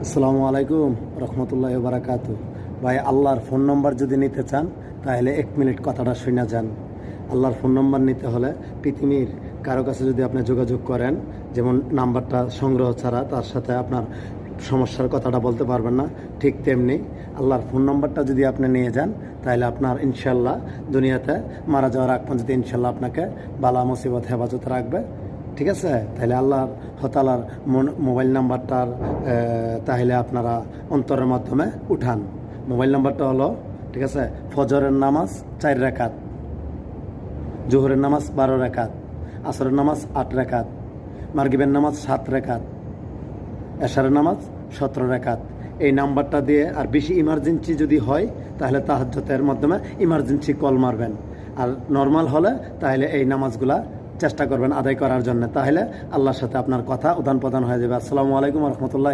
আসসালামু আলাইকুম রহমতুল্লাহ বারাকাত। ভাই, আল্লাহর ফোন নম্বর যদি নিতে চান তাহলে 1 মিনিট কথাটা শুনে যান। আল্লাহর ফোন নম্বর নিতে হলে পৃথিবীর কারো কাছে যদি আপনি যোগাযোগ করেন, যেমন নাম্বারটা সংগ্রহ ছাড়া তার সাথে আপনার সমস্যার কথাটা বলতে পারবেন না, ঠিক তেমনি আল্লাহর ফোন নম্বরটা যদি আপনি নিয়ে যান তাহলে আপনার ইনশাল্লাহ দুনিয়াতে মারা যাওয়ার আগ পর্যন্ত ইনশাল্লাহ আপনাকে বালা মুসিবত হেফাজত রাখবে। ঠিক আছে, তাহলে আল্লাহর হতালার মোবাইল নাম্বারটার তাহলে আপনারা অন্তরের মাধ্যমে উঠান। মোবাইল নাম্বারটা হলো, ঠিক আছে, ফজরের নামাজ 4 রাকাত, জোহরের নামাজ 12 রাকাত, আসরের নামাজ 8 রাকাত, মাগরিবের নামাজ 7 রাকাত, এশারের নামাজ 17 রাকাত। এই নাম্বারটা দিয়ে, আর বেশি ইমার্জেন্সি যদি হয় তাহলে তাহাজ্জুদের মাধ্যমে ইমার্জেন্সি কল মারবেন। আর নর্মাল হলে তাহলে এই নামাজগুলা চেষ্টা করবেন আদায় করার জন্য, তাহলে আল্লাহর সাথে আপনার কথা উদান প্রদান হয়ে যাবে। আসসালামু আলাইকুম রহমতুল্লাহ।